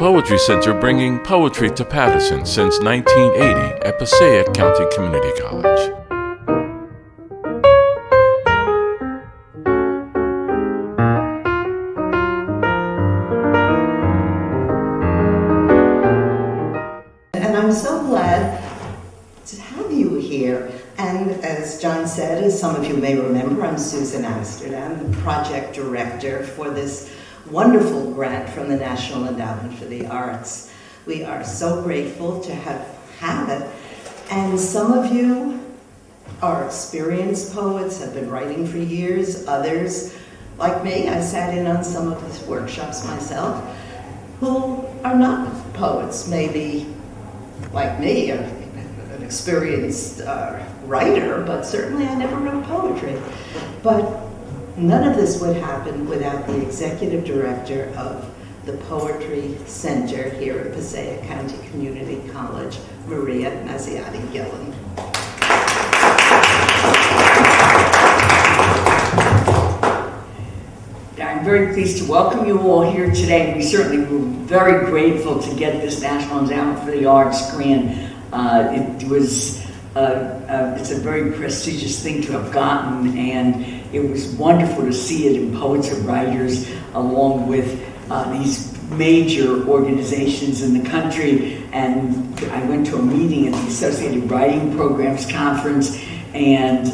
Poetry Center, bringing poetry to Paterson since 1980 at Passaic County Community College. And I'm so glad to have you here. And as John said, as some of you may remember, I'm Susan Amsterdam, the project director for this wonderful grant from the National Endowment for the Arts. We are so grateful to have it. And some of you are experienced poets, have been writing for years. Others, like me, I sat in on some of the workshops myself, who are not poets, maybe like me, an experienced writer, but certainly I never wrote poetry. But none of this would happen without the executive director of the Poetry Center here at Passaic County Community College, Maria Mazziotti-Gillen. I'm very pleased to welcome you all here today. We certainly were very grateful to get this National Endowment for the Arts grant. It's a very prestigious thing to have gotten, and it was wonderful to see it in Poets and Writers along with these major organizations in the country. And I went to a meeting at the Associated Writing Programs Conference, and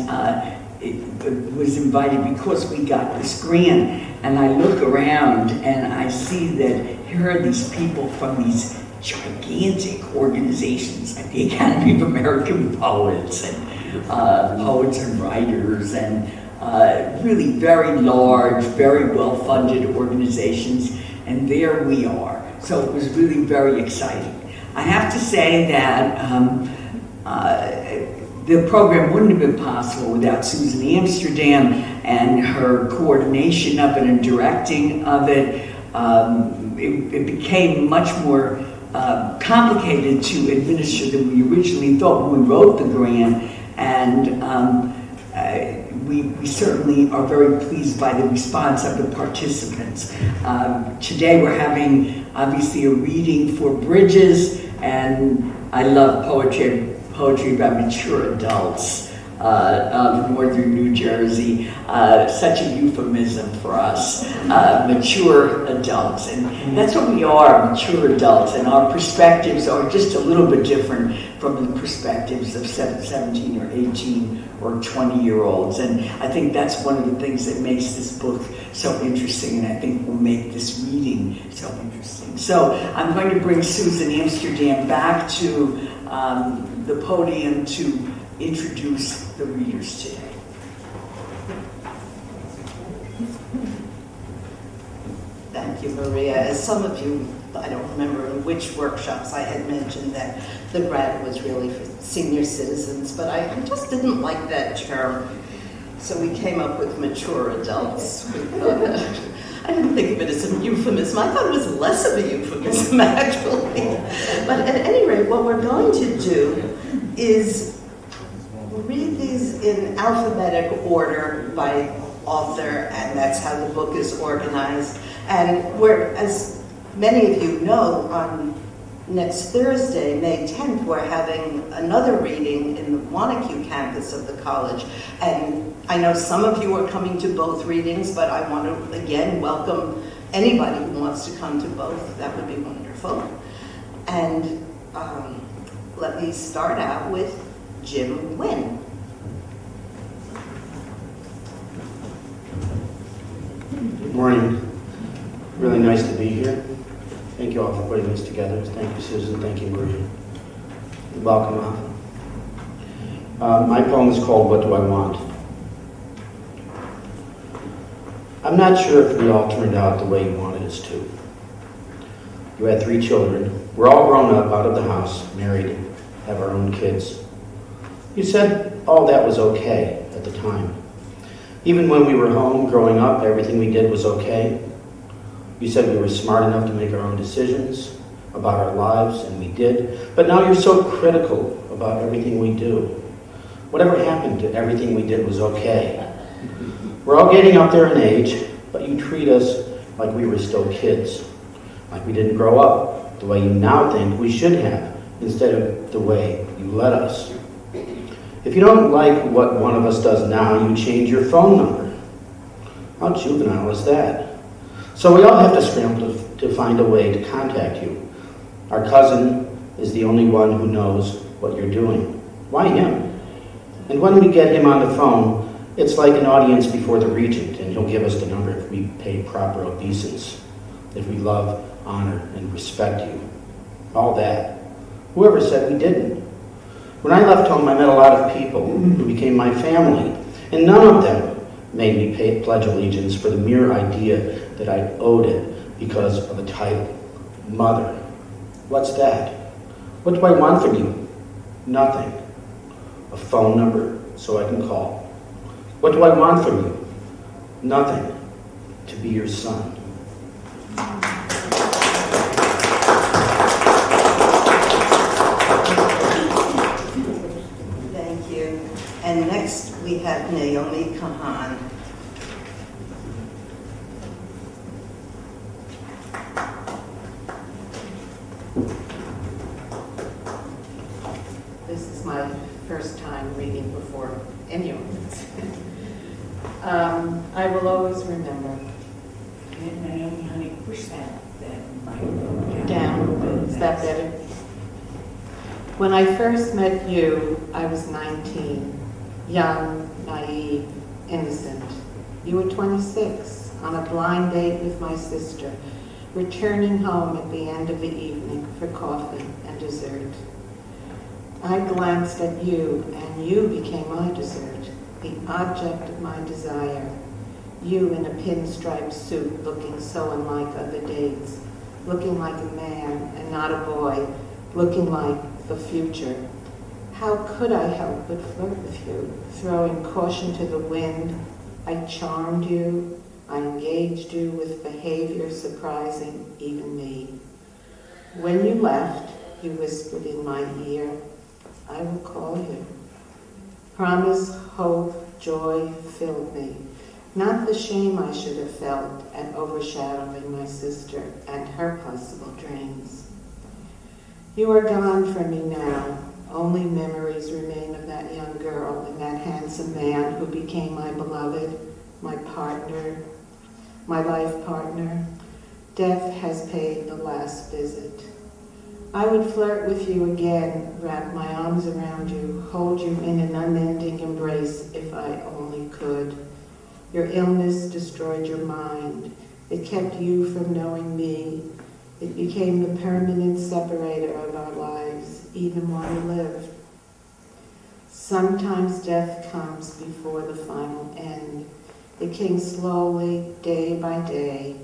it was invited because we got this grant. And I look around and I see that here are these people from these gigantic organizations like the Academy of American Poets and Poets and Writers, and really very large, very well-funded organizations, and there we are. So it was really very exciting. I have to say that the program wouldn't have been possible without Susan Amsterdam and her coordination of it and directing of it. It became much more complicated to administer than we originally thought when we wrote the grant, and we certainly are very pleased by the response of the participants. Today we're having obviously a reading for Bridges, and I love poetry about mature adults of northern New Jersey. Such a euphemism for us, mature adults. And that's what we are, mature adults. And our perspectives are just a little bit different from the perspectives of 17 or 18 or 20-year-olds. And I think that's one of the things that makes this book so interesting, and I think will make this reading so interesting. So I'm going to bring Susan Amsterdam back to the podium to introduce the readers today. Thank you, Maria. As some of you, I don't remember in which workshops I had mentioned that the grant was really for senior citizens, but I just didn't like that term. So we came up with mature adults. I didn't think of it as a euphemism. I thought it was less of a euphemism, actually. But at any rate, what we're going to do is read these in alphabetic order by author, and that's how the book is organized. And we're, as many of you know, on next Thursday, May 10th, we're having another reading in the Wanacue campus of the college. And I know some of you are coming to both readings, but I want to, again, welcome anybody who wants to come to both. That would be wonderful. And let me start out with Jim Wynn. Good morning. Really nice to be here. Thank you all for putting this together. Thank you, Susan. Thank you, Maria. Welcome off. My poem is called What Do I Want? I'm not sure if we all turned out the way you wanted us to. You had 3 children. We're all grown up, out of the house, married, have our own kids. You said all that was okay at the time. Even when we were home growing up, everything we did was okay. You said we were smart enough to make our own decisions about our lives, and we did. But now you're so critical about everything we do. Whatever happened to everything we did was okay. We're all getting up there in age, but you treat us like we were still kids. Like we didn't grow up the way you now think we should have, instead of the way you let us. If you don't like what one of us does now, you change your phone number. How juvenile is that? So we all have to scramble to find a way to contact you. Our cousin is the only one who knows what you're doing. Why him? And when we get him on the phone, it's like an audience before the regent, and he'll give us the number if we pay proper obeisance, if we love, honor, and respect you. All that. Whoever said we didn't? When I left home, I met a lot of people who became my family, and none of them made me pledge allegiance for the mere idea that I owed it because of a title. Mother. What's that? What do I want from you? Nothing. A phone number so I can call. What do I want from you? Nothing. To be your son. Thank you. And next we have Naomi Kahan. This is my first time reading before anyone. I will always remember. Naomi, honey, push that microphone Down. Is that better? When I first met you, I was 19, young, naive, innocent. You were 26, on a blind date with my sister, returning home at the end of the evening for coffee and dessert. I glanced at you, and you became my dessert, the object of my desire. You in a pinstripe suit, looking so unlike other dates, looking like a man and not a boy, looking like the future. How could I help but flirt with you, throwing caution to the wind? I charmed you, I engaged you with behavior surprising even me. When you left, you whispered in my ear, I will call you. Promise, hope, joy filled me. Not the shame I should have felt at overshadowing my sister and her possible dreams. You are gone from me now. Only memories remain of that young girl and that handsome man who became my beloved, my partner, my life partner. Death has paid the last visit. I would flirt with you again, wrap my arms around you, hold you in an unending embrace if I only could. Your illness destroyed your mind. It kept you from knowing me. It became the permanent separator of our lives, even while we lived. Sometimes death comes before the final end. It came slowly, day by day.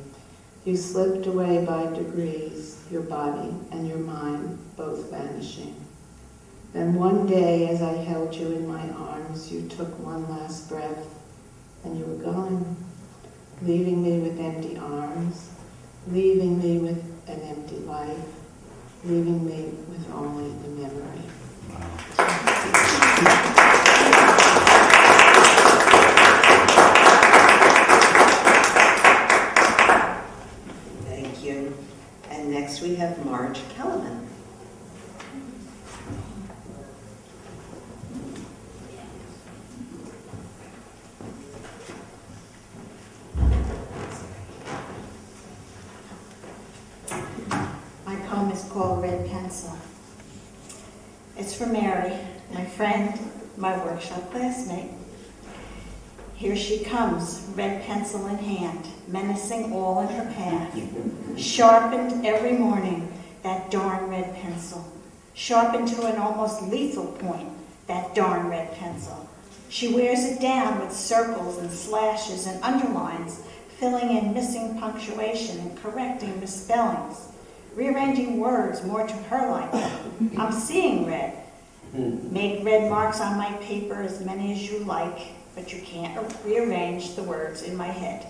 You slipped away by degrees, your body and your mind both vanishing. Then one day, as I held you in my arms, you took one last breath, and you were gone, leaving me with empty arms, leaving me with an empty life, leaving me with only the memory. Thank you. And next we have Marge Kellerman. Called Red Pencil. It's for Mary, my friend, my workshop classmate. Here she comes, red pencil in hand, menacing all in her path. Sharpened every morning, that darn red pencil. Sharpened to an almost lethal point, that darn red pencil. She wears it down with circles and slashes and underlines, filling in missing punctuation and correcting misspellings. Rearranging words more to her liking. I'm seeing red. Make red marks on my paper, as many as you like, but you can't rearrange the words in my head.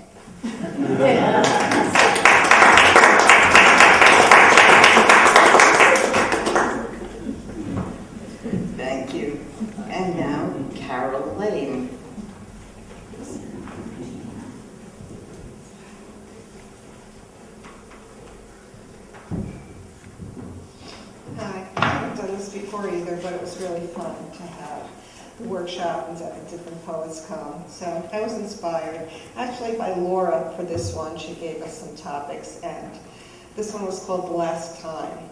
Thank you. And now, Carol Lane. before either, but it was really fun to have the workshop and have the different poets come. So I was inspired, actually by Laura for this one. She gave us some topics, and this one was called The Last Time.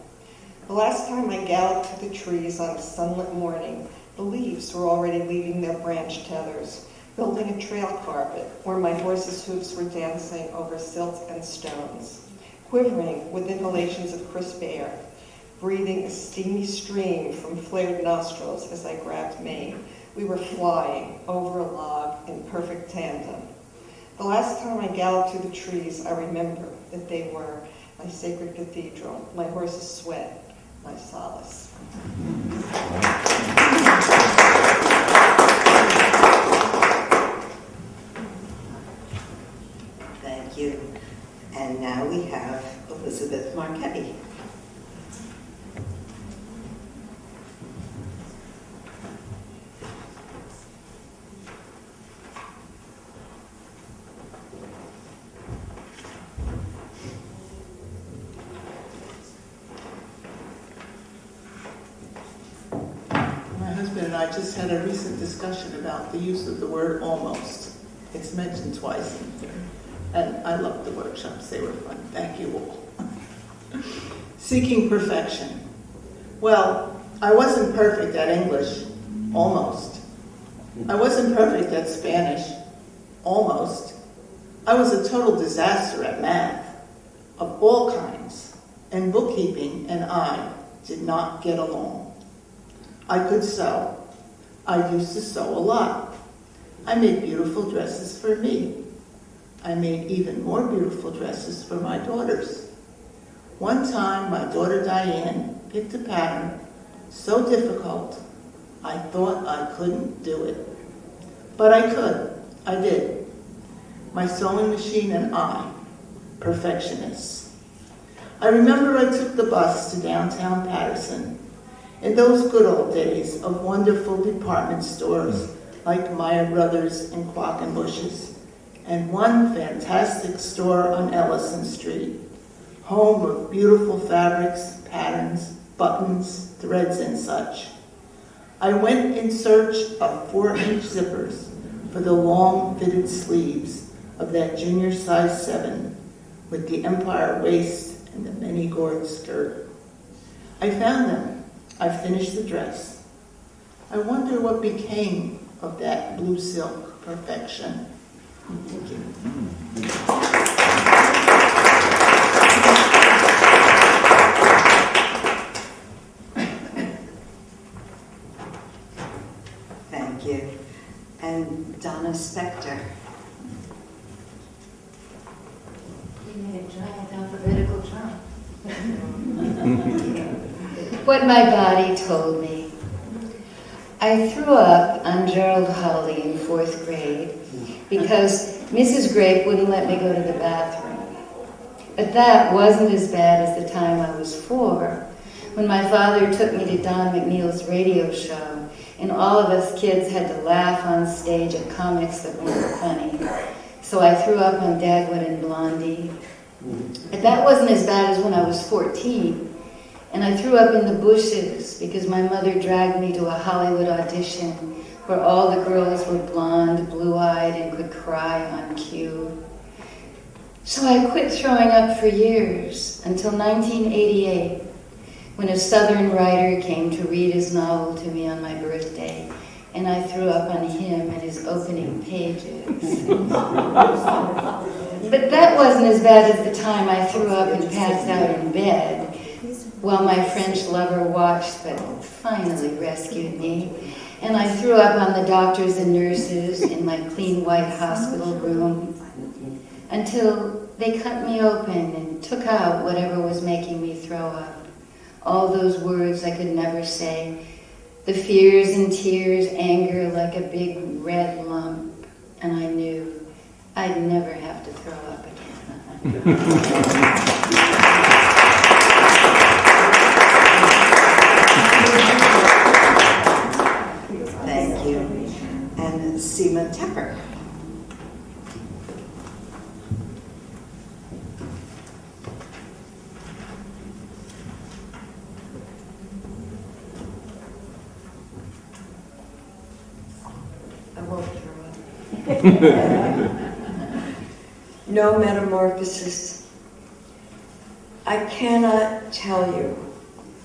The last time I galloped through the trees on a sunlit morning, the leaves were already leaving their branch tethers, building a trail carpet where my horse's hooves were dancing over silt and stones, quivering with inhalations of crisp air, breathing a steamy stream from flared nostrils as I grabbed mane. We were flying over a log in perfect tandem. The last time I galloped through the trees, I remember that they were my sacred cathedral, my horse's sweat, my solace. Thank you. And now we have Elizabeth Marchetti. And I just had a recent discussion about the use of the word almost. It's mentioned twice in here. And I loved the workshops. They were fun. Thank you all. Seeking perfection. Well, I wasn't perfect at English. Almost. I wasn't perfect at Spanish. Almost. I was a total disaster at math of all kinds. And bookkeeping and I did not get along. I could sew. I used to sew a lot. I made beautiful dresses for me. I made even more beautiful dresses for my daughters. One time, my daughter Diane picked a pattern so difficult, I thought I couldn't do it. But I could. I did. My sewing machine and I, perfectionists. I remember I took the bus to downtown Patterson in those good old days of wonderful department stores like Meyer Brothers and Quackenbush's, and one fantastic store on Ellison Street, home of beautiful fabrics, patterns, buttons, threads, and such. I went in search of 4-inch zippers for the long fitted sleeves of that junior size 7 with the empire waist and the many gored skirt. I found them. I finished the dress. I wonder what became of that blue silk perfection. Thank you. Thank you. And Donna Spector. You made a giant alphabetical jump. What my body told me. I threw up on Gerald Hawley in 4th grade because Mrs. Grape wouldn't let me go to the bathroom. But that wasn't as bad as the time I was 4, when my father took me to Don McNeil's radio show, and all of us kids had to laugh on stage at comics that weren't funny. So I threw up on Dagwood and Blondie. But that wasn't as bad as when I was 14. And I threw up in the bushes because my mother dragged me to a Hollywood audition where all the girls were blonde, blue-eyed, and could cry on cue. So I quit throwing up for years until 1988, when a Southern writer came to read his novel to me on my birthday, and I threw up on him and his opening pages. But that wasn't as bad as the time I threw up and passed out in bed, while my French lover watched but finally rescued me. And I threw up on the doctors and nurses in my clean white hospital room until they cut me open and took out whatever was making me throw up. All those words I could never say, the fears and tears, anger like a big red lump. And I knew I'd never have to throw up again. Thank you. And Seema Tepper. No metamorphosis. I cannot tell you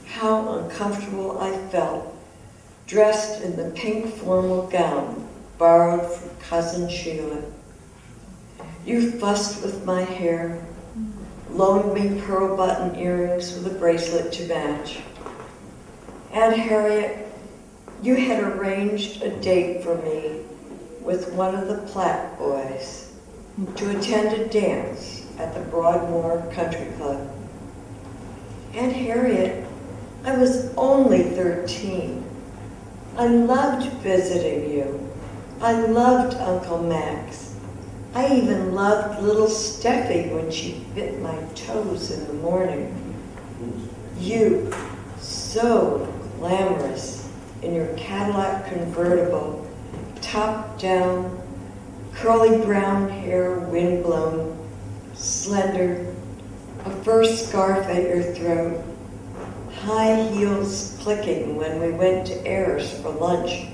how uncomfortable I felt dressed in the pink formal gown borrowed from Cousin Sheila. You fussed with my hair, loaned me pearl button earrings with a bracelet to match. Aunt Harriet, you had arranged a date for me with one of the Platt boys to attend a dance at the Broadmoor Country Club. Aunt Harriet, I was only 13. I loved visiting you. I loved Uncle Max. I even loved little Steffi when she bit my toes in the morning. You, so glamorous in your Cadillac convertible, top down, curly brown hair windblown, slender, a fur scarf at your throat, high heels clicking when we went to Ayers for lunch,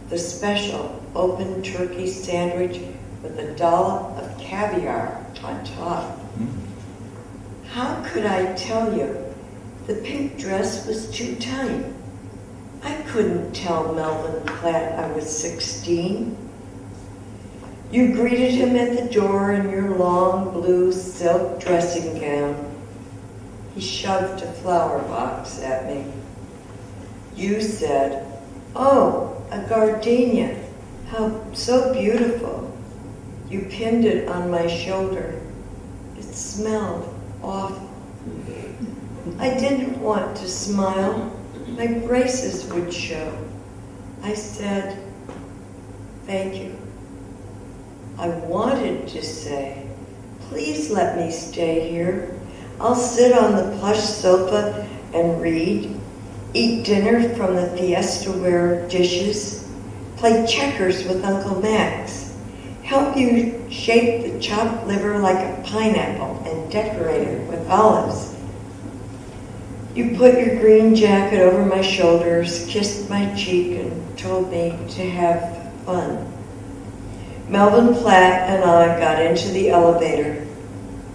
the special open turkey sandwich with a dollop of caviar on top. How could I tell you the pink dress was too tight? I couldn't tell Melvin Platt I was 16. You greeted him at the door in your long blue silk dressing gown. He shoved a flower box at me. You said, "Oh, a gardenia, how so beautiful." You pinned it on my shoulder. It smelled awful. I didn't want to smile. My braces would show. I said, "Thank you." I wanted to say, "Please let me stay here. I'll sit on the plush sofa and read, eat dinner from the Fiesta-ware dishes, play checkers with Uncle Max, help you shape the chopped liver like a pineapple and decorate it with olives." You put your green jacket over my shoulders, kissed my cheek, and told me to have fun. Melvin Platt and I got into the elevator,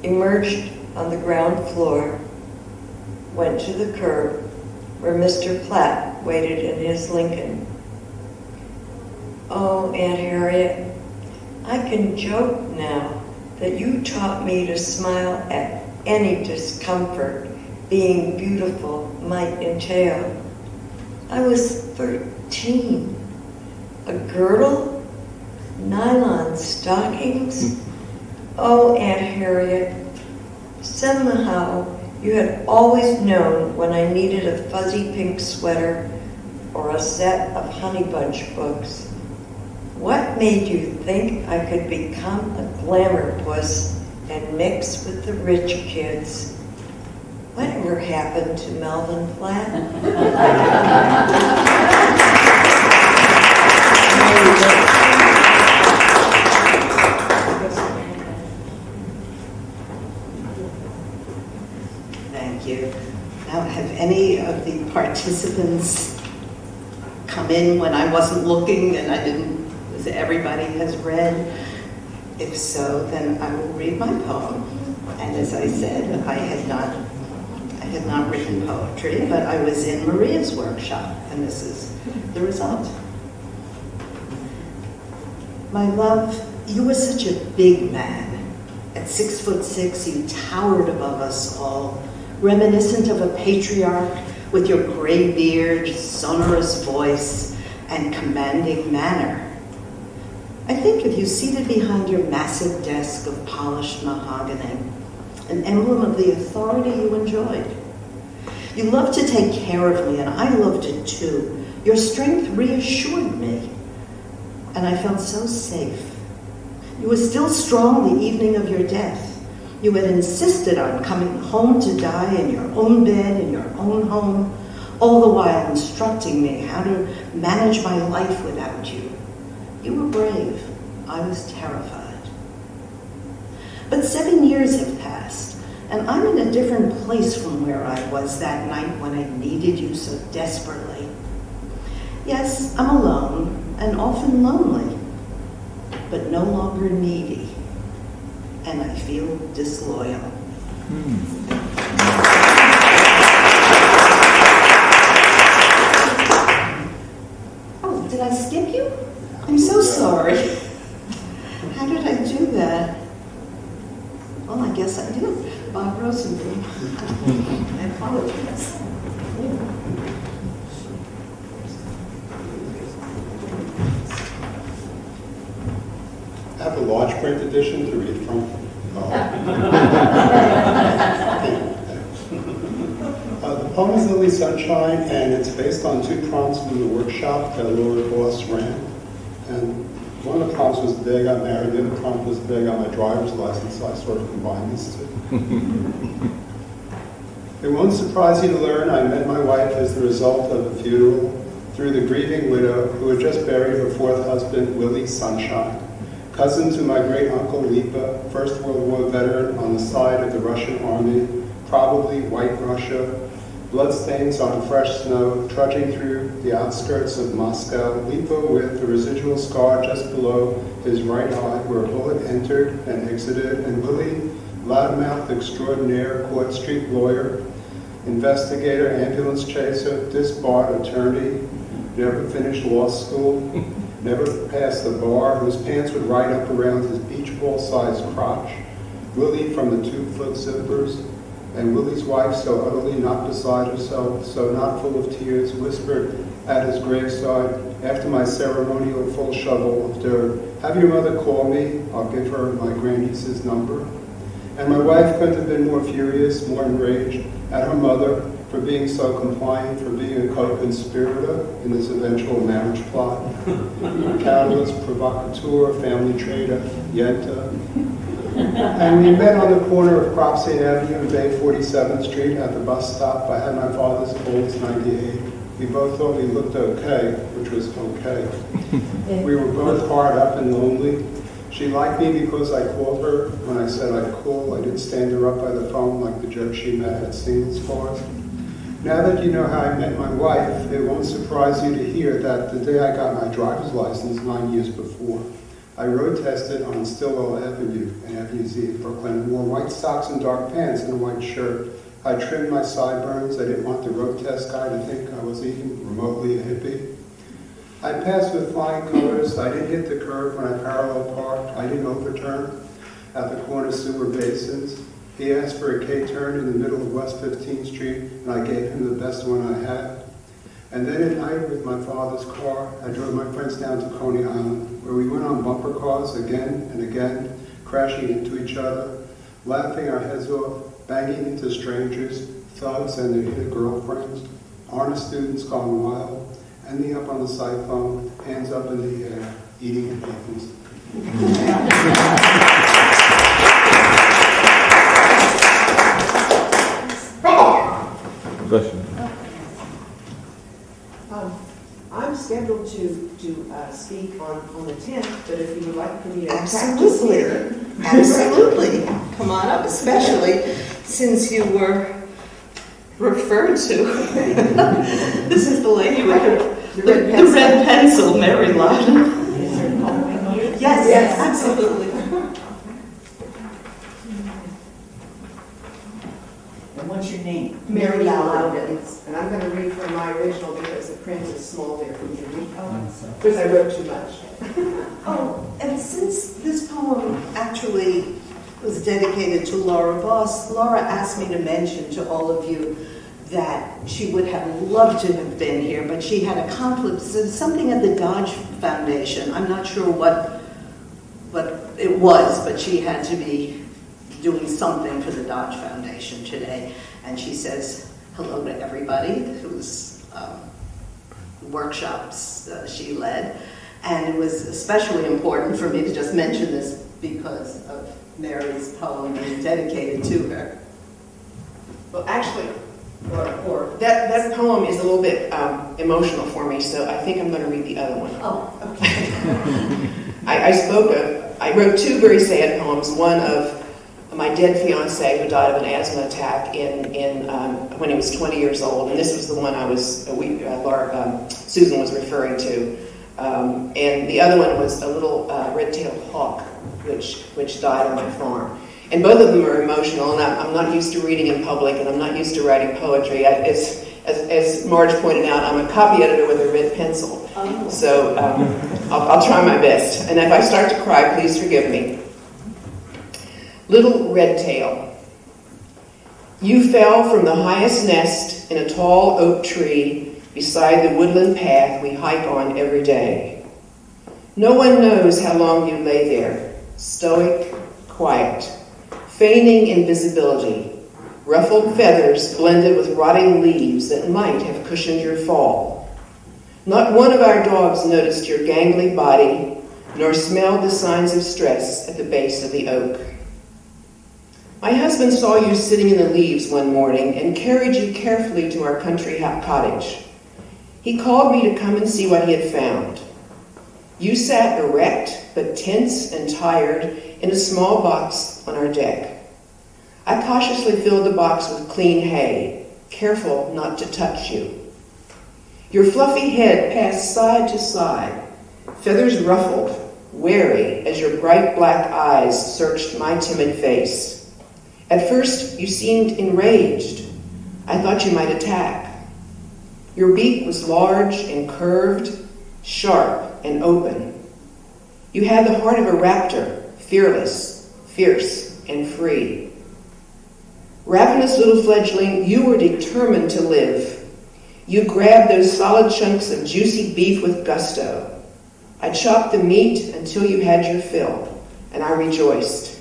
emerged on the ground floor, went to the curb where Mr. Platt waited in his Lincoln. Oh, Aunt Harriet, I can joke now that you taught me to smile at any discomfort being beautiful might entail. I was 13. A girdle? Nylon stockings? Oh, Aunt Harriet, somehow you had always known when I needed a fuzzy pink sweater or a set of Honey Bunch books. What made you think I could become a glamour puss and mix with the rich kids? Whatever happened to Melvin Platt? Thank you. Now, have any of the participants come in when I wasn't looking and I didn't, everybody has read? If so, then I will read my poem. And as I said, I had not written poetry, but I was in Maria's workshop, and this is the result. My love, you were such a big man. At 6'6", you towered above us all, reminiscent of a patriarch with your gray beard, sonorous voice, and commanding manner. I think of you seated behind your massive desk of polished mahogany, an emblem of the authority you enjoyed. You loved to take care of me, and I loved it too. Your strength reassured me, and I felt so safe. You were still strong the evening of your death. You had insisted on coming home to die in your own bed, in your own home, all the while instructing me how to manage my life without you. You were brave. I was terrified. But 7 years have passed, and I'm in a different place from where I was that night when I needed you so desperately. Yes, I'm alone and often lonely, but no longer needy, and I feel disloyal. Oh, did I skip you? I'm so sorry. How did I do that? Well, I guess I did. Bob Rosenblum. I apologize. I have a large print edition to read from. The poem is Lily Sunshine, and it's based on 2 prompts from the workshop that Laura Boss ran. And one of the prompts was the day I got married, the other prompt was the day I got my driver's license, so I sort of combined these 2. It won't surprise you to learn I met my wife as the result of a funeral through the grieving widow who had just buried her 4th husband, Willie Sunshine, cousin to my great-uncle Lipa, First World War veteran on the side of the Russian army, probably white Russia, bloodstains on fresh snow, trudging through the outskirts of Moscow, Lipa with a residual scar just below his right eye where a bullet entered and exited, and Willie, loudmouth extraordinaire, court street lawyer, investigator, ambulance chaser, disbarred attorney, never finished law school, never passed the bar, whose pants would ride up around his beach ball-sized crotch, Willie from the 2-foot zippers, and Willie's wife, so utterly not beside herself, so not full of tears, whispered at his graveside, after my ceremonial full shovel of dirt, "Have your mother call me, I'll give her my grandniece's number." And my wife couldn't have been more furious, more enraged at her mother for being so compliant, for being a co-conspirator in this eventual marriage plot. Catalyst, provocateur, family traitor, Yenta. And we met on the corner of Cropsey Avenue and Bay 47th Street at the bus stop. I had my father's Olds 98. We both thought we looked okay, which was okay. We were both hard up and lonely. She liked me because I called her when I said I'd call. I didn't stand her up by the phone like the jerk she met at singles bars. Now that you know how I met my wife, it won't surprise you to hear that the day I got my driver's license 9 years before, I road tested on Stillwell Avenue and Avenue Z in Brooklyn, wore white socks and dark pants and a white shirt. I trimmed my sideburns. I didn't want the road test guy to think I was even remotely a hippie. I passed with flying colors. I didn't hit the curb when I parallel parked. I didn't overturn at the corner sewer basins. He asked for a K-turn in the middle of West 15th Street, and I gave him the best one I had. And then at night with my father's car, I drove my friends down to Coney Island, where we went on bumper cars again and again, crashing into each other, laughing our heads off, banging into strangers, thugs and their inner girlfriends, honest students gone wild, ending up on the siphone, hands up in the air, eating pickles. I'm scheduled to speak on the 10th, but if you would like for me to practice Absolutely. here. Absolutely. Come on up, especially since you were referred to. This is the lady with the red pencil, Mary Loudon. Yes, absolutely. And what's your name? Mary Loudon. And I'm going to read from my original because the print is small there for me to read. Because I wrote too much. Oh, and since this poem actually was dedicated to Laura Boss, Laura asked me to mention to all of you that she would have loved to have been here, but she had a conflict, something at the Dodge Foundation. I'm not sure what it was, but she had to be doing something for the Dodge Foundation today. And she says hello to everybody whose workshops she led. And it was especially important for me to just mention this because of Mary's poem being dedicated to her. Well, actually, or that poem is a little bit emotional for me, so I think I'm going to read the other one. Oh, okay. I wrote 2 very sad poems. One of my dead fiance who died of an asthma attack when he was 20 years old, and this was the one Susan was referring to. And the other one was a little red-tailed hawk, which died on my farm. And both of them are emotional, and I'm not used to reading in public, and I'm not used to writing poetry. As Marge pointed out, I'm a copy editor with a red pencil. So I'll try my best. And if I start to cry, please forgive me. Little Red Tail. You fell from the highest nest in a tall oak tree beside the woodland path we hike on every day. No one knows how long you lay there, stoic, quiet, feigning invisibility, ruffled feathers blended with rotting leaves that might have cushioned your fall. Not one of our dogs noticed your gangly body, nor smelled the signs of stress at the base of the oak. My husband saw you sitting in the leaves one morning and carried you carefully to our country cottage. He called me to come and see what he had found. You sat erect, but tense and tired, in a small box on our deck. I cautiously filled the box with clean hay, careful not to touch you. Your fluffy head passed side to side, feathers ruffled, wary as your bright black eyes searched my timid face. At first, you seemed enraged. I thought you might attack. Your beak was large and curved, sharp and open. You had the heart of a raptor, fearless, fierce, and free. Ravenous little fledgling, you were determined to live. You grabbed those solid chunks of juicy beef with gusto. I chopped the meat until you had your fill, and I rejoiced.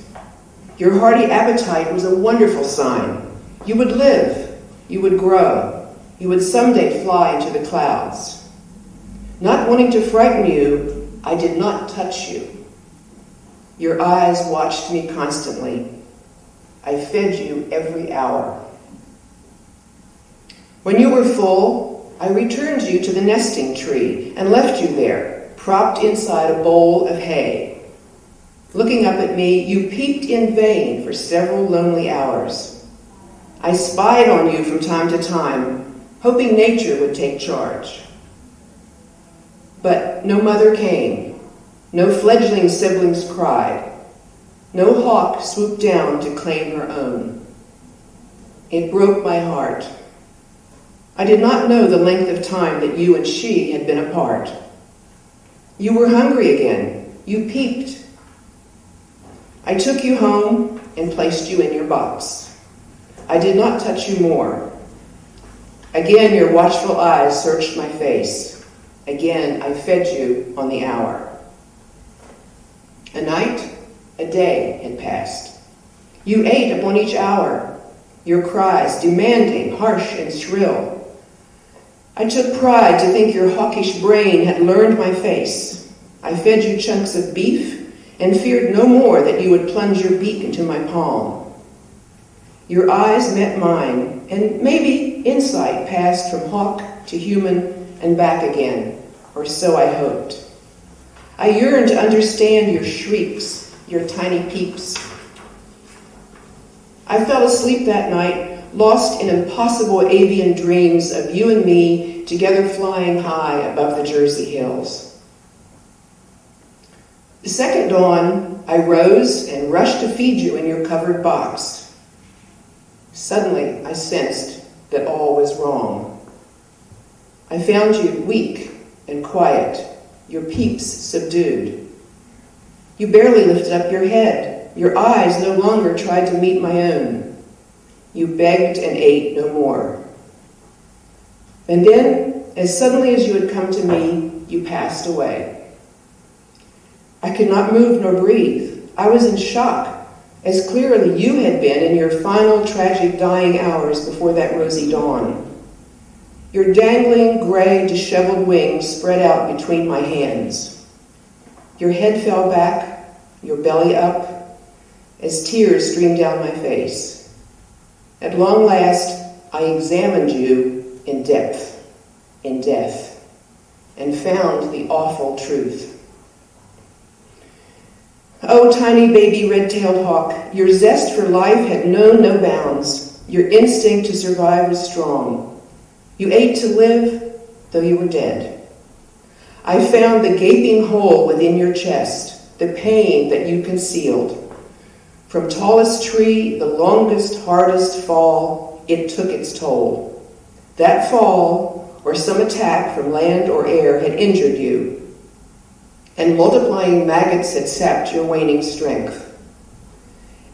Your hearty appetite was a wonderful sign. You would live, you would grow, you would someday fly into the clouds. Not wanting to frighten you, I did not touch you. Your eyes watched me constantly. I fed you every hour. When you were full, I returned you to the nesting tree and left you there, propped inside a bowl of hay. Looking up at me, you peeped in vain for several lonely hours. I spied on you from time to time, hoping nature would take charge. But no mother came, no fledgling siblings cried, no hawk swooped down to claim her own. It broke my heart. I did not know the length of time that you and she had been apart. You were hungry again. You peeped. I took you home and placed you in your box. I did not touch you more. Again, your watchful eyes searched my face. Again, I fed you on the hour. A night, a day had passed. You ate upon each hour, your cries demanding, harsh and shrill. I took pride to think your hawkish brain had learned my face. I fed you chunks of beef and feared no more that you would plunge your beak into my palm. Your eyes met mine, and maybe insight passed from hawk to human and back again, or so I hoped. I yearned to understand your shrieks, your tiny peeps. I fell asleep that night, lost in impossible avian dreams of you and me together flying high above the Jersey hills. The second dawn, I rose and rushed to feed you in your covered box. Suddenly, I sensed that all was wrong. I found you weak and quiet, your peeps subdued. You barely lifted up your head. Your eyes no longer tried to meet my own. You begged and ate no more. And then, as suddenly as you had come to me, you passed away. I could not move nor breathe. I was in shock, as clearly you had been in your final tragic dying hours before that rosy dawn. Your dangling, gray, disheveled wings spread out between my hands. Your head fell back, your belly up, as tears streamed down my face. At long last, I examined you in depth, in death, and found the awful truth. Oh, tiny baby red-tailed hawk, your zest for life had known no bounds. Your instinct to survive was strong. You ate to live, though you were dead. I found the gaping hole within your chest, the pain that you concealed. From tallest tree, the longest, hardest fall, it took its toll. That fall, or some attack from land or air, had injured you, and multiplying maggots had sapped your waning strength.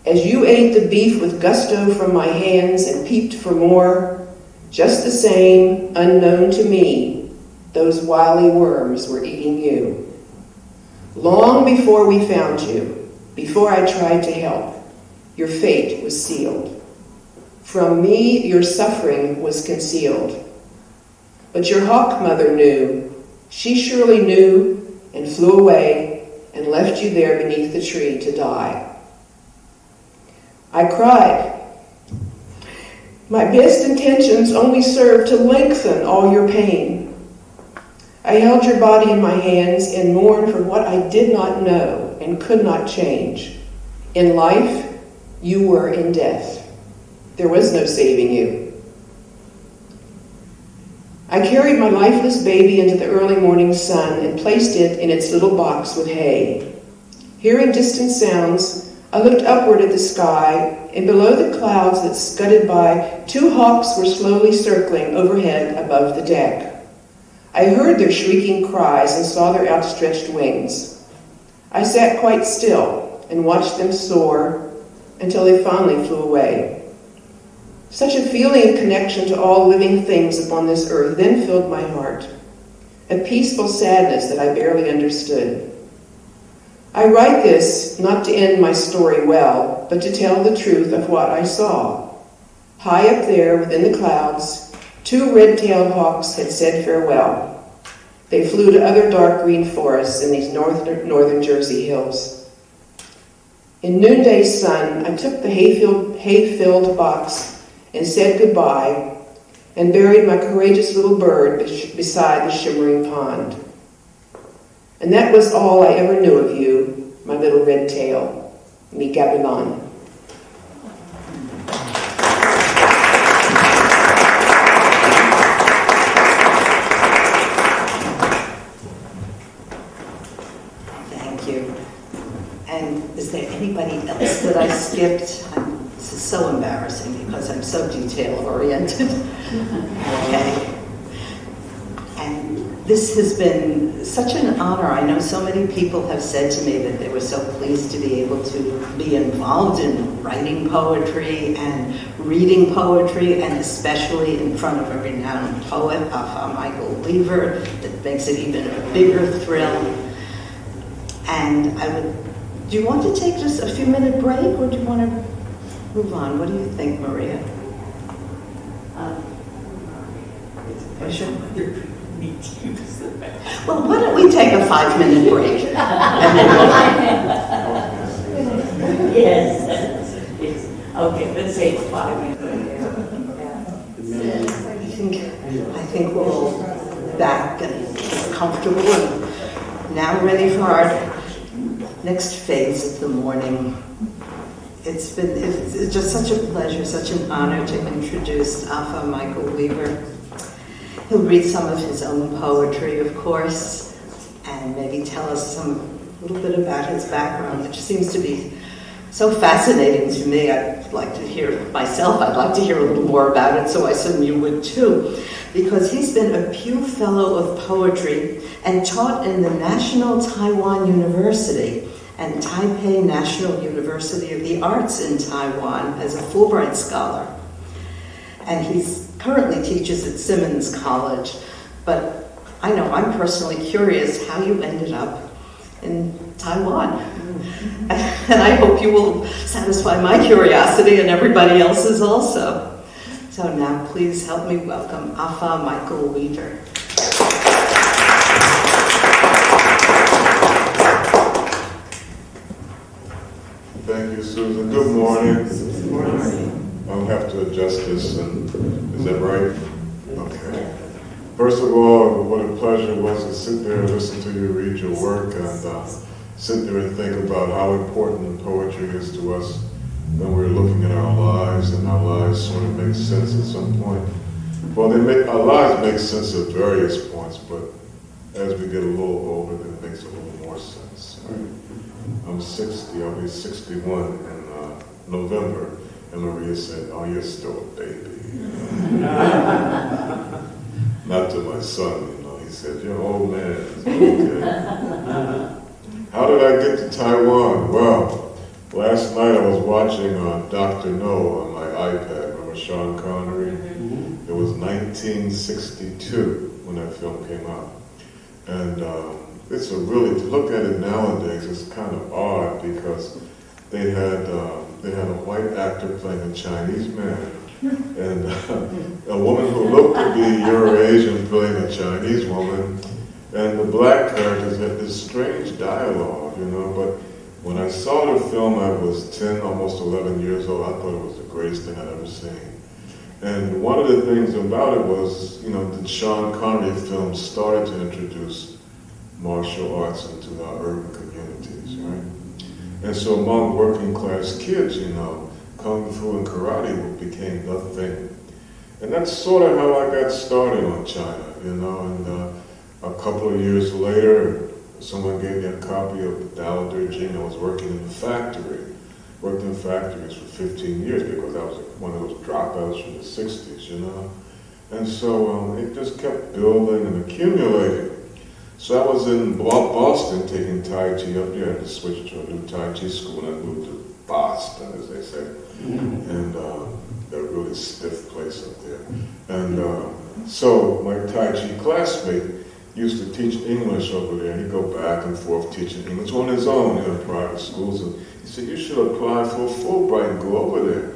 As you ate the beef with gusto from my hands and peeped for more, just the same, unknown to me, those wily worms were eating you. Long before we found you, before I tried to help, your fate was sealed. From me, your suffering was concealed. But your hawk mother knew. She surely knew and flew away and left you there beneath the tree to die. I cried. My best intentions only served to lengthen all your pain. I held your body in my hands and mourned for what I did not know and could not change. In life, you were in death. There was no saving you. I carried my lifeless baby into the early morning sun and placed it in its little box with hay. Hearing distant sounds, I looked upward at the sky, and below the clouds that scudded by, 2 hawks were slowly circling overhead above the deck. I heard their shrieking cries and saw their outstretched wings. I sat quite still and watched them soar until they finally flew away. Such a feeling of connection to all living things upon this earth then filled my heart, a peaceful sadness that I barely understood. I write this not to end my story well, but to tell the truth of what I saw. High up there within the clouds, 2 red-tailed hawks had said farewell. They flew to other dark green forests in these northern Jersey hills. In noonday sun, I took the hay-filled box and said goodbye and buried my courageous little bird beside the shimmering pond. And that was all I ever knew of you, my little red tail, mi gabilan. Thank you. And is there anybody else that I skipped? This is so embarrassing because I'm so detail-oriented. Okay. And this has been such an honor. I know so many people have said to me that they were so pleased to be able to be involved in writing poetry and reading poetry, and especially in front of a renowned poet, Michael Weaver. That makes it even a bigger thrill. And do you want to take just a few-minute break, or do you want to move on? What do you think, Maria? Sure. Well, why don't we take a 5-minute break? And then Yes. Okay, let's say 5 minutes. I think we're all back and comfortable and now ready for our next phase of the morning. It's just such a pleasure, such an honor to introduce Alpha Michael Weaver. He'll read some of his own poetry, of course, and maybe tell us a little bit about his background, which seems to be so fascinating to me. I'd like to hear myself. I'd like to hear a little more about it, so I assume you would too, because he's been a Pew Fellow of Poetry and taught in the National Taiwan University and Taipei National University of the Arts in Taiwan as a Fulbright Scholar. And he currently teaches at Simmons College. But I know I'm personally curious how you ended up in Taiwan. And I hope you will satisfy my curiosity and everybody else's also. So now please help me welcome Alpha Michael Weaver. Thank you, Susan. Good morning. Good morning. I'll have to adjust this. Is that right? Okay. First of all, what a pleasure it was to sit there and listen to you read your work and sit there and think about how important poetry is to us when we're looking at our lives, and our lives sort of make sense at some point. Well, our lives make sense at various points, but as we get a little older, then it makes a little more sense. Right? I'm 60, I'll be 61 in November, and Maria said, "Oh, you're still a baby." Not to my son, he said, "You're an old man." Okay. How did I get to Taiwan? Well, last night I was watching Dr. No on my iPad. Remember Sean Connery? It was 1962 when that film came out. And it's a really, to look at it nowadays, it's kind of odd because they had a white actor playing a Chinese man and a woman who looked to be Eurasian playing a Chinese woman. And the black characters had this strange dialogue, but when I saw the film, I was 10, almost 11 years old. I thought it was the greatest thing I'd ever seen. And one of the things about it was, the Sean Connery films started to introduce martial arts into our urban communities, right? And so among working class kids, Kung Fu and karate became the thing. And that's sort of how I got started on China, and a couple of years later, someone gave me a copy of the Tao Te Ching. I was working in the factory. Worked in factories for 15 years because I was one of those dropouts from the 60s, And so it just kept building and accumulating. So I was in Boston taking Tai Chi up there. I had to switch to a new Tai Chi school and I moved to Boston, as they say. And a really stiff place up there. And so my Tai Chi classmate used to teach English over there. He'd go back and forth teaching English on his own in private schools. And he said, "You should apply for Fulbright and go over there."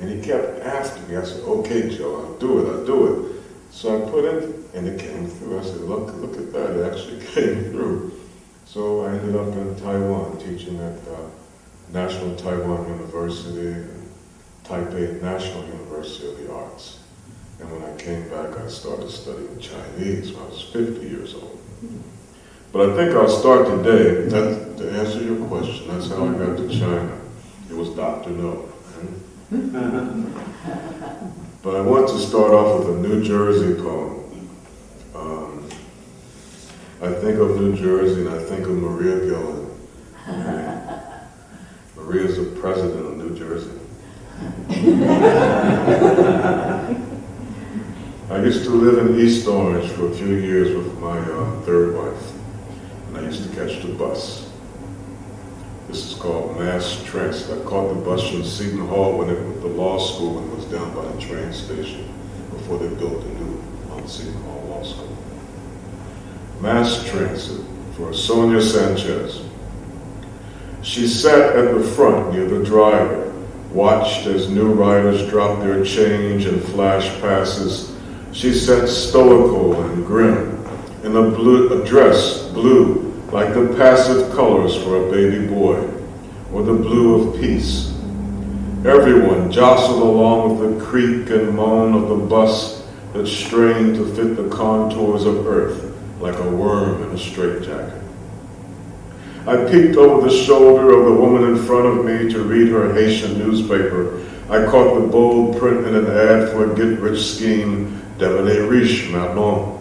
And he kept after me. I said, "Okay, Joe, I'll do it. So I put in, and it came through. I said, look at that, it actually came through. So I ended up in Taiwan teaching at National Taiwan University and Taipei National University of the Arts. And when I came back, I started studying Chinese when I was 50 years old. But I think I'll start today, to answer your question, that's how I got to China. It was Dr. No. But I want to start off with a New Jersey poem. I think of New Jersey and I think of Maria Gillen. Maria's the president of New Jersey. I used to live in East Orange for a few years with my third wife, and I used to catch the bus. This is called mass transit. I caught the bus from Seton Hall when the law school when it was down by the train station before they built the new Seton Hall Law School. Mass transit for Sonia Sanchez. She sat at the front near the driver, watched as new riders dropped their change and flash passes. She sat stoical and grim in a dress blue like the passive colors for a baby boy, or the blue of peace. Everyone jostled along with the creak and moan of the bus that strained to fit the contours of earth like a worm in a straitjacket. I peeked over the shoulder of the woman in front of me to read her Haitian newspaper. I caught the bold print in an ad for a get-rich scheme, Devenez riche maintenant.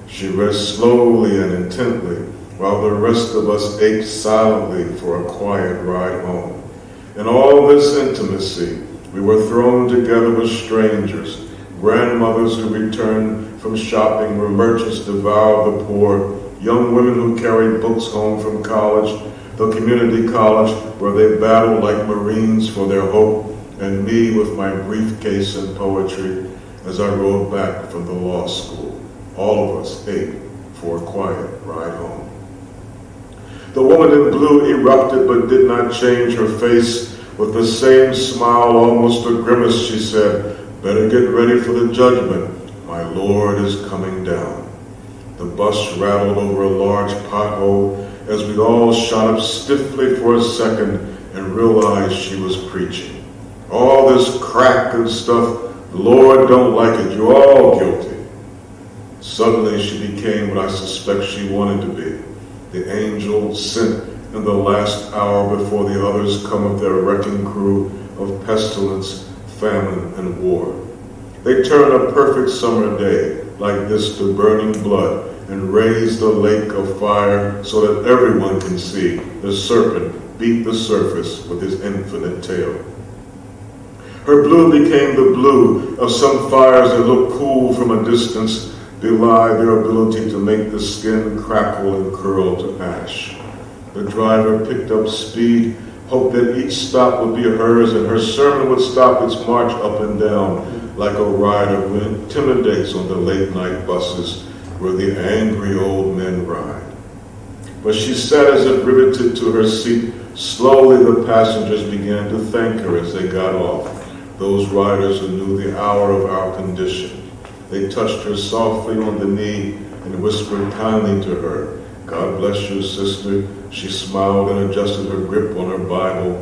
She read slowly and intently, while the rest of us ached silently for a quiet ride home. In all this intimacy, we were thrown together with strangers, grandmothers who returned from shopping where merchants devoured the poor, young women who carried books home from college, the community college where they battled like Marines for their hope, and me with my briefcase and poetry as I rode back from the law school. All of us ate for a quiet ride home. The woman in blue erupted but did not change her face. With the same smile, almost a grimace, she said, "Better get ready for the judgment. My Lord is coming down." The bus rattled over a large pothole as we all shot up stiffly for a second and realized she was preaching. All this crack and stuff, the Lord don't like it. You're all guilty. Suddenly she became what I suspect she wanted to be. The angel sent in the last hour before the others come with their wrecking crew of pestilence, famine, and war. They turn a perfect summer day like this to burning blood and raised a lake of fire so that everyone can see. The serpent beat the surface with his infinite tail. Her blue became the blue of some fires that look cool from a distance, belie their ability to make the skin crackle and curl to ash. The driver picked up speed, hoped that each stop would be hers and her sermon would stop its march up and down like a rider who intimidates on the late-night buses where the angry old men ride. But she sat as if riveted to her seat. Slowly the passengers began to thank her as they got off, those riders who knew the hour of our condition. They touched her softly on the knee and whispered kindly to her, "God bless you, sister." She smiled and adjusted her grip on her Bible.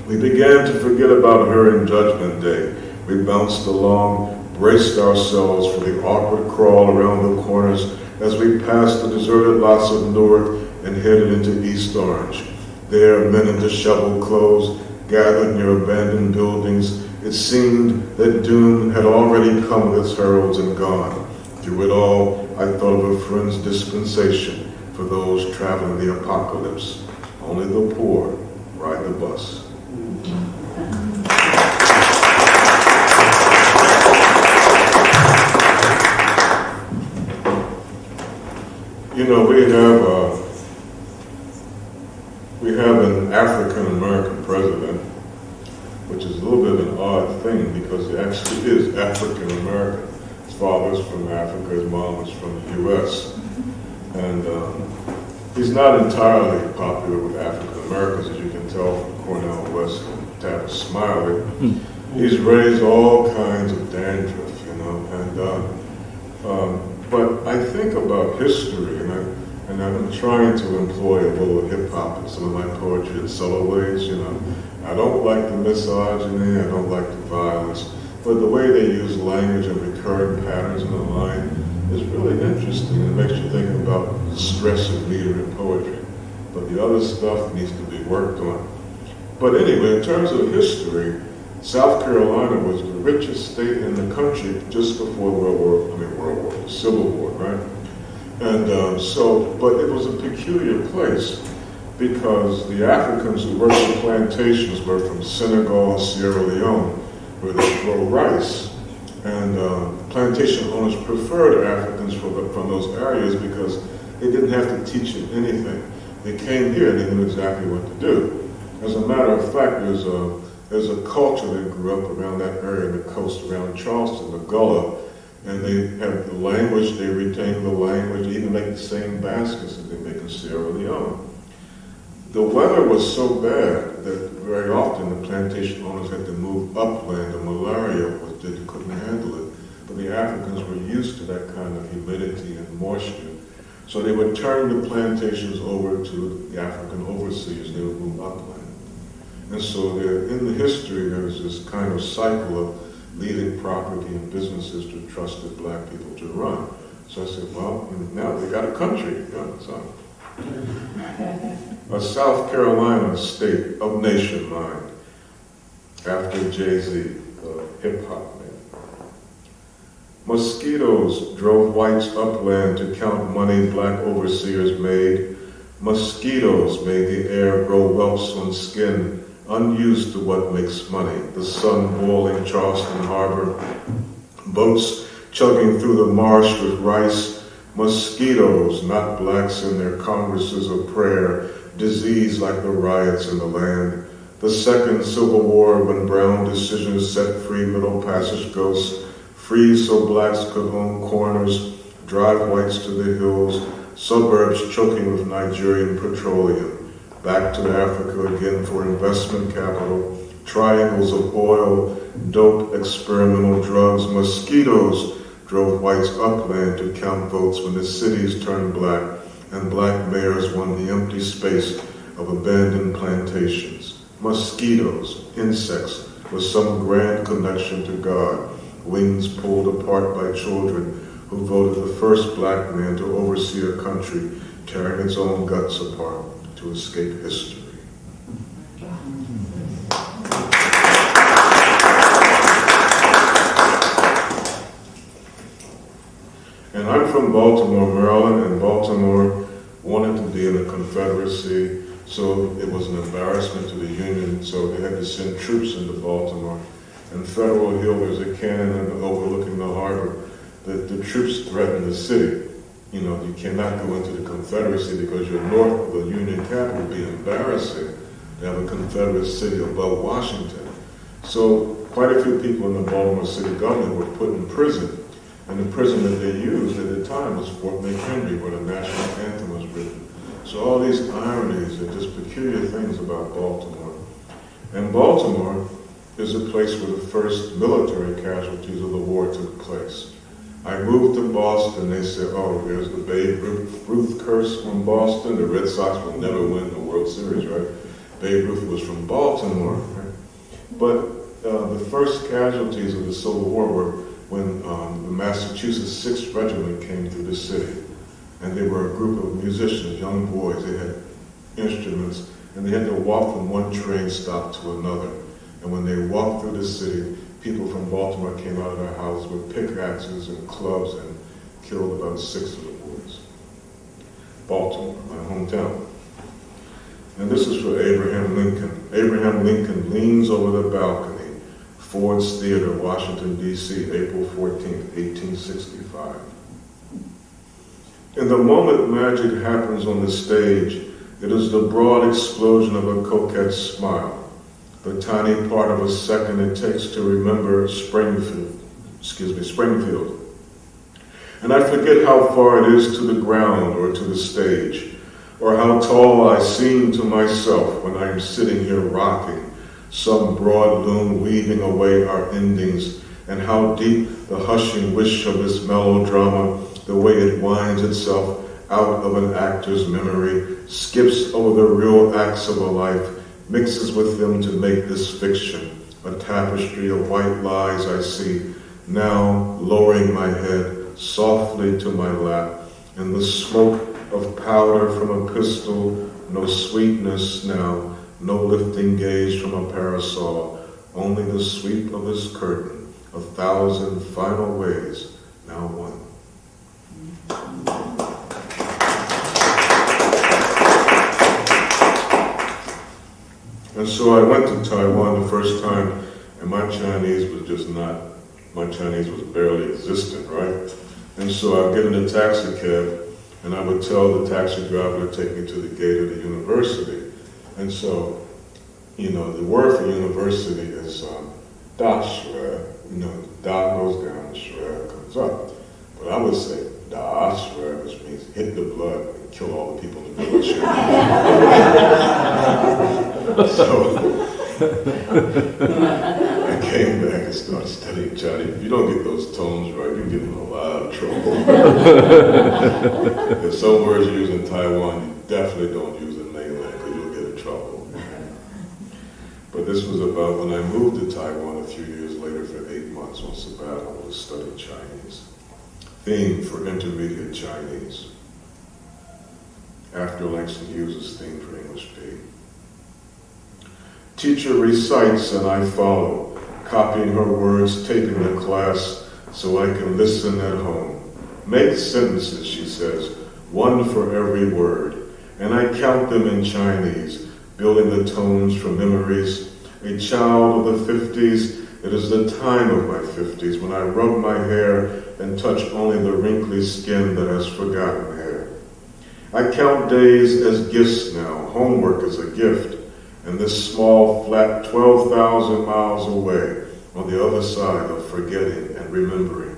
We began to forget about her in Judgment Day. We bounced along, braced ourselves for the awkward crawl around the corners as we passed the deserted lots of Newark and headed into East Orange. There, men in disheveled clothes gathered near abandoned buildings. It seemed that doom had already come with its heralds and gone. Through it all, I thought of a friend's dispensation for those traveling the apocalypse. Only the poor ride the bus. You know, we have an African-American president, which is a little bit of an odd thing because he actually is African-American. His father's from Africa, his mom is from the U.S. And he's not entirely popular with African-Americans, as you can tell from Cornell West and Tabitha Smiley. He's raised all kinds of dandruff, you know, and but I think about history, and I'm trying to employ a little hip-hop in some of my poetry in subtle ways, you know. I don't like the misogyny, I don't like the violence, but the way they use language and recurring patterns in the line is really interesting. It makes you think about the stress of meter in poetry. But the other stuff needs to be worked on. But anyway, in terms of history, South Carolina was the richest state in the country just before the Civil War, right? And but it was a peculiar place because the Africans who worked the plantations were from Senegal and Sierra Leone, where they grow rice. And plantation owners preferred Africans from those areas because they didn't have to teach them anything. They came here and they knew exactly what to do. As a matter of fact, there's a culture that grew up around that area, the coast around Charleston, the Gullah, and they have the language, they retain the language, even make the same baskets that they make in Sierra Leone. The weather was so bad that very often the plantation owners had to move upland, and malaria they couldn't handle it. But the Africans were used to that kind of humidity and moisture. So they would turn the plantations over to the African overseers, they would move upland. And so in the history, there's this kind of cycle of leaving property and businesses to trusted black people to run. So I said, well, now they got a country. You know, so. A South Carolina state of nation mind, after Jay-Z, the hip-hop man. Mosquitoes drove whites upland to count money black overseers made. Mosquitoes made the air grow whelps on skin, unused to what makes money. The sun boiling Charleston Harbor, boats chugging through the marsh with rice. Mosquitoes, not blacks in their congresses of prayer, disease like the riots in the land. The Second Civil War, when Brown decisions set free Middle Passage ghosts, free so blacks could own corners, drive whites to the hills, suburbs choking with Nigerian petroleum. Back to Africa again for investment capital, triangles of oil, dope, experimental drugs. Mosquitoes drove whites upland to count votes when the cities turned black and black mayors won the empty space of abandoned plantations. Mosquitoes, insects, with some grand connection to God, wings pulled apart by children who voted the first black man to oversee a country tearing its own guts apart to escape history. And I'm from Baltimore, Maryland, and Baltimore wanted to be in a confederacy, so it was an embarrassment to the Union, so they had to send troops into Baltimore. And Federal Hill, there's a cannon overlooking the harbor. The troops threatened the city. You know, you cannot go into the Confederacy because you're north of the Union capital. It would be embarrassing to have a Confederate city above Washington. So quite a few people in the Baltimore city government were put in prison. And the prison that they used at the time was Fort McHenry, where the national anthem was written. So all these ironies and just peculiar things about Baltimore. And Baltimore is a place where the first military casualties of the war took place. I moved to Boston, they said, oh, there's the Babe Ruth curse from Boston. The Red Sox will never win the World Series, right? Babe Ruth was from Baltimore, right? But the first casualties of the Civil War were when the Massachusetts 6th Regiment came through the city. And they were a group of musicians, young boys. They had instruments, and they had to walk from one train stop to another. And when they walked through the city, people from Baltimore came out of their houses with pickaxes and clubs and killed about 6 of the boys. Baltimore, my hometown. And this is for Abraham Lincoln. Abraham Lincoln leans over the balcony, Ford's Theater, Washington, D.C., April 14th, 1865. In the moment magic happens on the stage, it is the broad explosion of a coquette's smile, the tiny part of a second it takes to remember Springfield. And I forget how far it is to the ground or to the stage, or how tall I seem to myself when I am sitting here rocking, some broad loom weaving away our endings, and how deep the hushing wish of this melodrama, the way it winds itself out of an actor's memory, skips over the real acts of a life, mixes with them to make this fiction, a tapestry of white lies I see, now lowering my head softly to my lap, in the smoke of powder from a pistol, no sweetness now, no lifting gaze from a parasol, only the sweep of this curtain, 1,000 final ways, now one. And so I went to Taiwan the first time, and my Chinese was barely existent, right? And so I'd get in a taxi cab, and I would tell the taxi driver to take me to the gate of the university. And so, you know, the word for university is da shui. You know, da goes down, shui comes up. But I would say da shui, which means hit the blood and kill all the people in the village. So I came back and started studying Chinese. If you don't get those tones right, you get in a lot of trouble. There's some words you use in Taiwan you definitely don't use in mainland because you'll get in trouble. But this was about when I moved to Taiwan a few years later for 8 months on sabbatical to study Chinese. Theme for intermediate Chinese. After Langston Hughes' theme for English P. Teacher recites and I follow, copying her words, taping the class so I can listen at home. Make sentences, she says, one for every word, and I count them in Chinese, building the tones from memories. A child of the 50s, it is the time of my 50s when I rub my hair and touch only the wrinkly skin that has forgotten hair. I count days as gifts now, homework as a gift, and this small, flat 12,000 miles away on the other side of forgetting and remembering.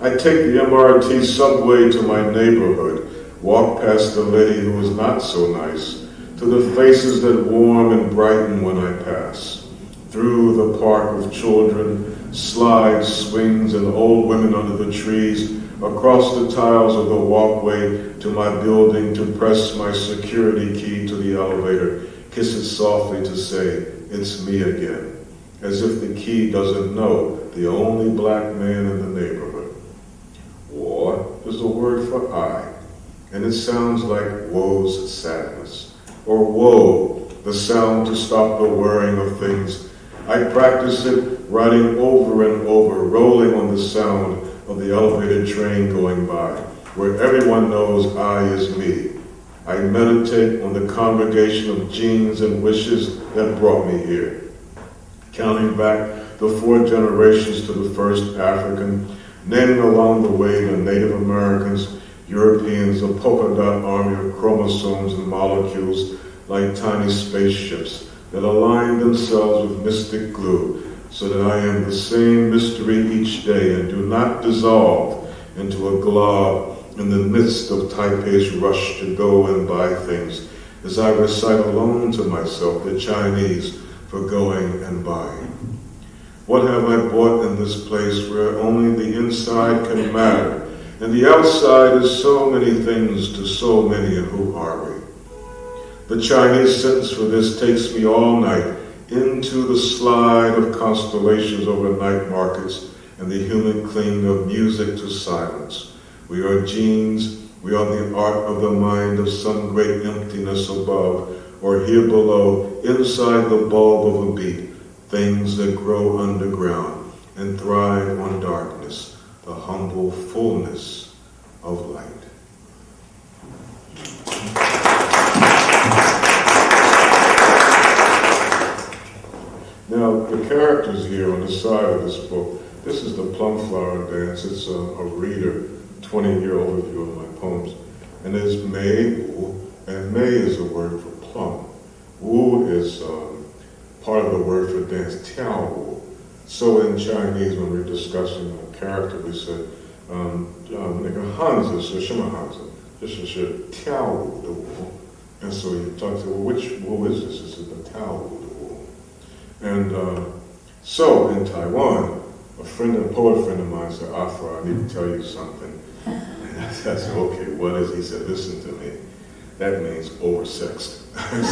I take the MRT subway to my neighborhood, walk past the lady who is not so nice, to the faces that warm and brighten when I pass, through the park with children, slides, swings, and old women under the trees, across the tiles of the walkway to my building to press my security key to the elevator, kiss it softly to say, it's me again, as if the key doesn't know the only black man in the neighborhood. War is a word for I, and it sounds like woe's sadness, or woe, the sound to stop the whirring of things. I practice it, writing over and over, rolling on the sound of the elevated train going by, where everyone knows I is me. I meditate on the congregation of genes and wishes that brought me here. Counting back the 4 generations to the first African, naming along the way the Native Americans, Europeans, a polka dot army of chromosomes and molecules like tiny spaceships that align themselves with mystic glue, so that I am the same mystery each day and do not dissolve into a glob in the midst of Taipei's rush to go and buy things, as I recite alone to myself the Chinese for going and buying. What have I bought in this place where only the inside can matter, and the outside is so many things to so many, and who are we? The Chinese sentence for this takes me all night into the slide of constellations over night markets and the human clinging of music to silence. We are genes, we are the art of the mind of some great emptiness above, or here below, inside the bulb of a beat, things that grow underground and thrive on darkness, the humble fullness of light. Now, the characters here on the side of this book, this is the Plum Flower Dance. It's a reader, 20-year overview of my poems. And it's May, Wu, and May is a word for plum. Wu is part of the word for dance, Tiao Wu. So in Chinese, when we're discussing a character, we say, and so you talk to, well, which Wu is this? This is the Tao Wu, the Wu. And so in Taiwan, a poet friend of mine said, Afra, I need to tell you something. And I said, okay, what is it? He said, listen to me. That means oversexed. I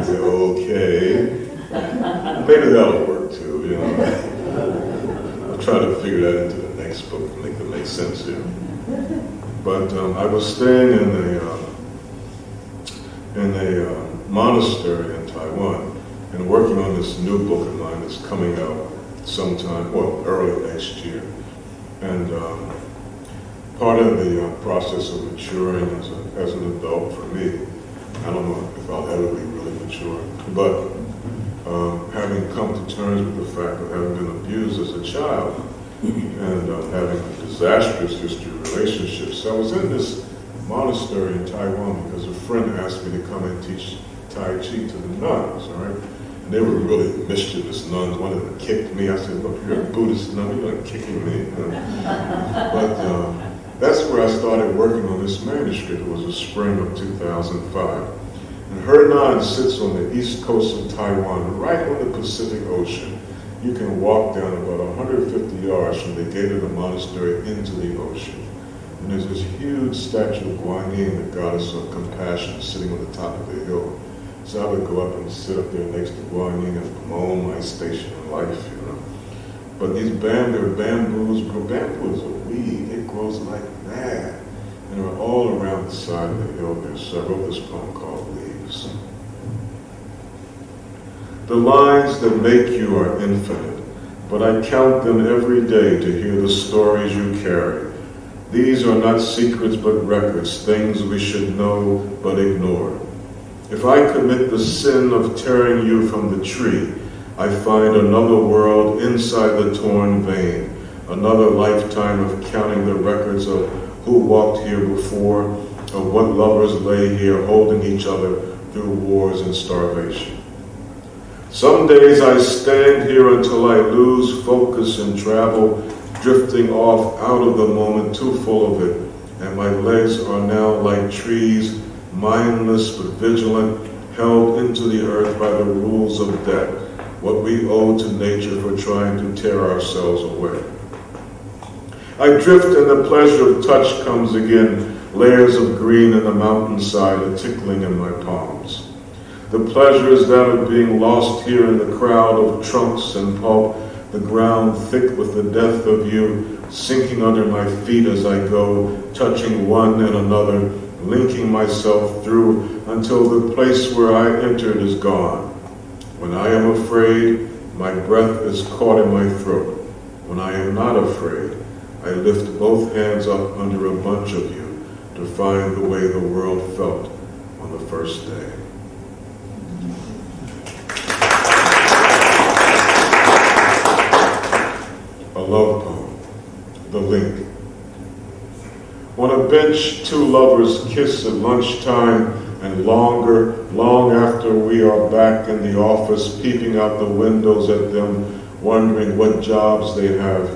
said, okay. Maybe that'll work too, you know. I'll try to figure that into the next book and make it make sense here. But I was staying in a monastery in Taiwan and working on this new book of mine that's coming out sometime, well, early next year. And part of the process of maturing as an adult for me, I don't know if I'll ever be really mature, but having come to terms with the fact of having been abused as a child and having a disastrous history of relationships, I was in this monastery in Taiwan because a friend asked me to come and teach Tai Chi to the nuns, all right? And they were really mischievous nuns. One of them kicked me. I said, look, you're a Buddhist nun, you're not kicking me. But that's where I started working on this manuscript. It was the spring of 2005. And Henan sits on the east coast of Taiwan, right on the Pacific Ocean. You can walk down about 150 yards from the gate of the monastery into the ocean. And there's this huge statue of Guanyin, the goddess of compassion, sitting on the top of the hill. So I would go up and sit up there next to Guanyin and bemoan my station in life, you know. But these bamboos grow. Bamboo is a weed. It grows like mad. And they're all around the side of the hill there. So I wrote this poem called Leaves. The lines that make you are infinite, but I count them every day to hear the stories you carry. These are not secrets but records, things we should know but ignore. If I commit the sin of tearing you from the tree, I find another world inside the torn vein, another lifetime of counting the records of who walked here before, of what lovers lay here holding each other through wars and starvation. Some days I stand here until I lose focus and travel, drifting off out of the moment, too full of it, and my legs are now like trees, mindless but vigilant, held into the earth by the rules of debt, what we owe to nature for trying to tear ourselves away. I drift and the pleasure of touch comes again, layers of green in the mountainside are tickling in my palms. The pleasure is that of being lost here in the crowd of trunks and pulp, the ground thick with the death of you, sinking under my feet as I go, touching one and another, linking myself through until the place where I entered is gone. When I am afraid, My breath is caught in my throat. When I am not afraid, I lift both hands up under a bunch of you to find the way the world felt on the first day. A love poem, The Link. On a bench, two lovers kiss at lunchtime and longer, long after we are back in the office, peeping out the windows at them, wondering what jobs they have.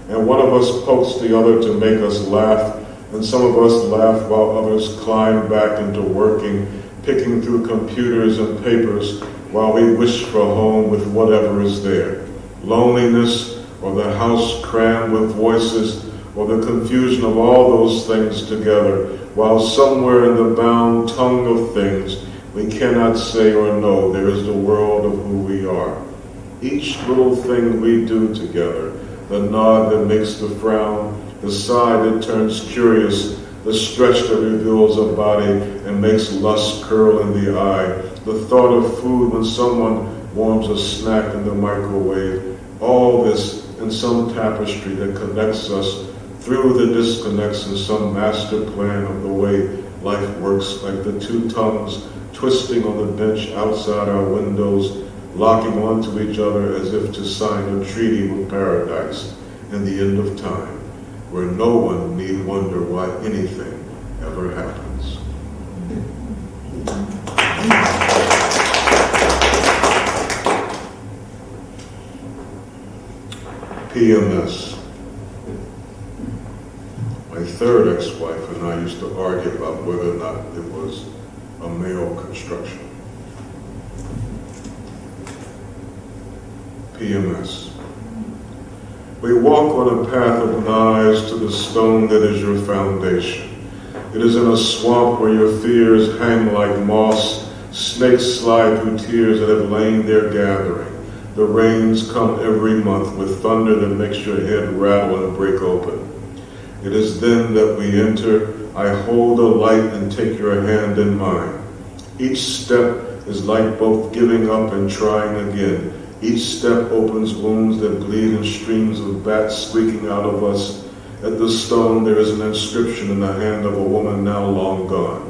And one of us pokes the other to make us laugh, and some of us laugh while others climb back into working, picking through computers and papers while we wish for a home with whatever is there. Loneliness, or the house crammed with voices, or the confusion of all those things together, while somewhere in the bound tongue of things we cannot say or know, there is the world of who we are. Each little thing we do together, the nod that makes the frown, the sigh that turns curious, the stretch that reveals a body and makes lust curl in the eye, the thought of food when someone warms a snack in the microwave, all this in some tapestry that connects us through the disconnects in some master plan of the way life works, like the two tongues twisting on the bench outside our windows, locking onto each other as if to sign a treaty with paradise in the end of time, where no one need wonder why anything ever happens. PMS. My third ex-wife and I used to argue about whether or not it was a male construction. PMS. We walk on a path of knives to the stone that is your foundation. It is in a swamp where your fears hang like moss, snakes slide through tears that have lain there gathering. The rains come every month with thunder that makes your head rattle and break open. It is then that we enter. I hold a light and take your hand in mine. Each step is like both giving up and trying again. Each step opens wounds that bleed in streams of bats squeaking out of us. At the stone there is an inscription in the hand of a woman now long gone.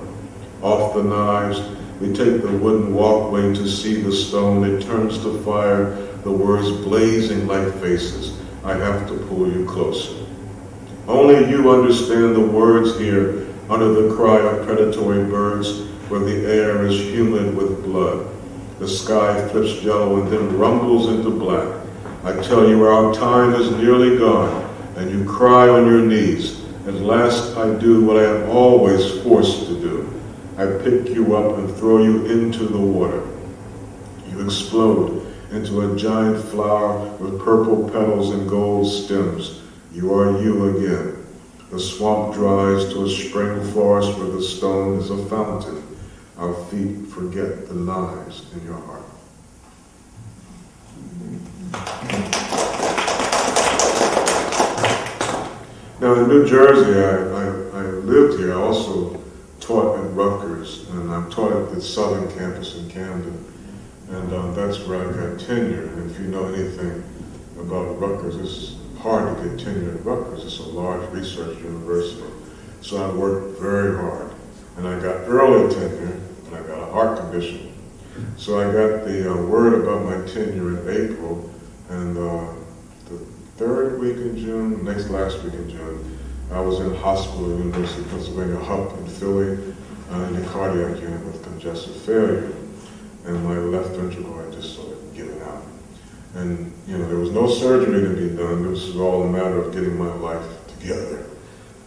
Off the knives, we take the wooden walkway to see the stone. It turns to fire, the words blazing like faces. I have to pull you closer. Only you understand the words here under the cry of predatory birds where the air is humid with blood. The sky flips yellow and then rumbles into black. I tell you our time is nearly gone and you cry on your knees. At last I do what I am always forced to do. I pick you up and throw you into the water. You explode into a giant flower with purple petals and gold stems. You are you again. The swamp dries to a spring forest where the stone is a fountain. Our feet forget the knives in your heart. Now in New Jersey, I lived here. I also taught at Rutgers, and I taught at the Southern campus in Camden. And that's where I got tenure. And if you know anything about Rutgers, it's hard to get tenure at Rutgers. It's a large research university. So I worked very hard. And I got early tenure, and I got a heart condition. So I got the word about my tenure in April, and the third week in June, last week in June, I was in hospital at the University of Pennsylvania, HUP in Philly, in the cardiac unit with congestive failure. And my left ventricle had just sort of given out. And, there was no surgery to be done. This was all a matter of getting my life together.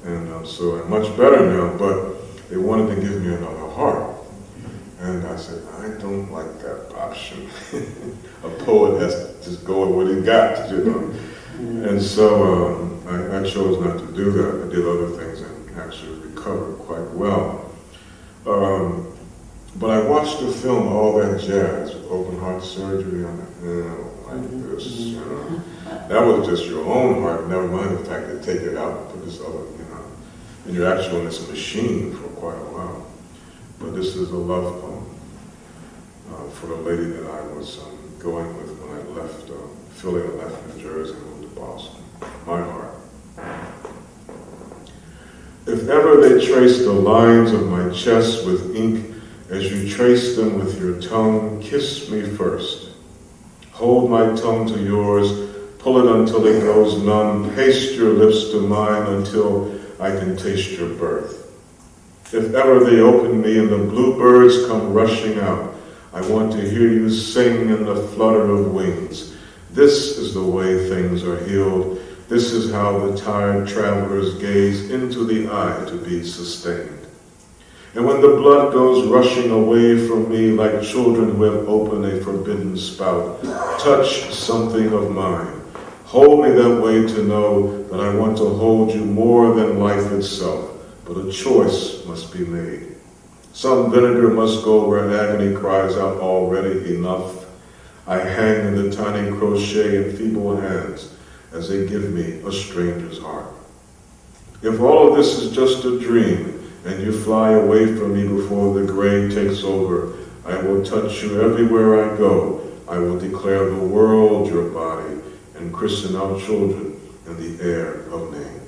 And so I'm much better now, but they wanted to give me another heart. And I said, I don't like that option. A poet has to just go with what he got, And so I chose not to do that. I did other things and actually recovered quite well. But I watched the film All That Jazz, open heart surgery. I'm like, this, That was just your own heart, never mind the fact that take it out and put this other, And you're actually on this machine for quite a while. But this is a love poem for the lady that I was going with when I left Philly, I left New Jersey, moved to Boston. My heart. If ever they trace the lines of my chest with ink, as you trace them with your tongue, kiss me first. Hold my tongue to yours, pull it until it goes numb, paste your lips to mine until I can taste your birth. If ever they open me and the bluebirds come rushing out, I want to hear you sing in the flutter of wings. This is the way things are healed. This is how the tired travelers gaze into the eye to be sustained. And when the blood goes rushing away from me like children who have opened a forbidden spout, touch something of mine. Hold me that way to know that I want to hold you more than life itself, but a choice must be made. Some vinegar must go where agony cries out already enough. I hang in the tiny crochet and feeble hands as they give me a stranger's heart. If all of this is just a dream and you fly away from me before the gray takes over, I will touch you everywhere I go. I will declare the world your body and christen our children in the air of name.